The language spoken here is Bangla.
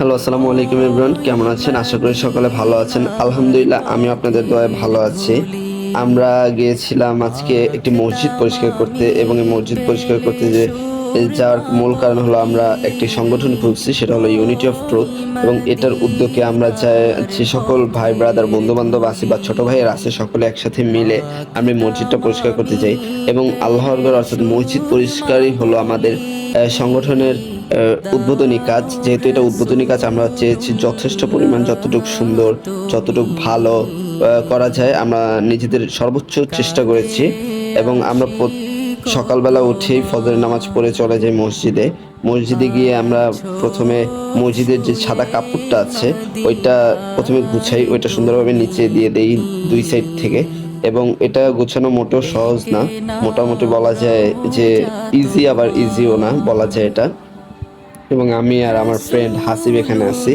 হ্যালো, আসসালামু আলাইকুম এভরিওয়ান। কেমন আছেন? আশা করি সকলে ভালো আছেন। আলহামদুলিল্লাহ, আমি আপনাদের দোয়ায় ভালো আছি। আমরা গিয়েছিলাম আজকে একটি মসজিদ পরিষ্কার করতে, এবং এই মসজিদ পরিষ্কার করতে যাওয়ার মূল কারণ হলো আমরা একটি সংগঠন খুলছি, সেটা হলো ইউনিটি অফ ট্রুথ। এবং এটার উদ্যোগে আমরা যে সকল ভাই ব্রাদার বন্ধু বান্ধব আছে বা ছোট ভাইয়ের আছে, সকলে একসাথে মিলে আমরা এই মসজিদটা পরিষ্কার করতে চাই। এবং আল্লাহর ঘর অর্থাৎ মসজিদ পরিষ্কারই হলো আমাদের সংগঠনের উদ্বোধনী কাজ। যেহেতু এটা উদ্বোধনী কাজ, আমরা চেয়েছি যথেষ্ট পরিমাণ যতটুকু সুন্দর, যতটুকু ভালো করা যায়, আমরা নিজেদের সর্বোচ্চ চেষ্টা করেছি। এবং আমরা সকালবেলা উঠেই ফজরের নামাজ পড়ে চলে যাই মসজিদে। মসজিদে গিয়ে আমরা প্রথমে মসজিদের যে সাদা কাপড়টা আছে ওইটা প্রথমে গুছাই, ওইটা সুন্দরভাবে নিচে দিয়ে দেই দুই সাইড থেকে। এবং এটা গোছানো মোটেও সহজ না, মোটামুটি বলা যায় যে ইজি আবার ইজিও না বলা যায় এটা। এবং আমি আর আমার ফ্রেন্ড হাসিব এখানে আছি।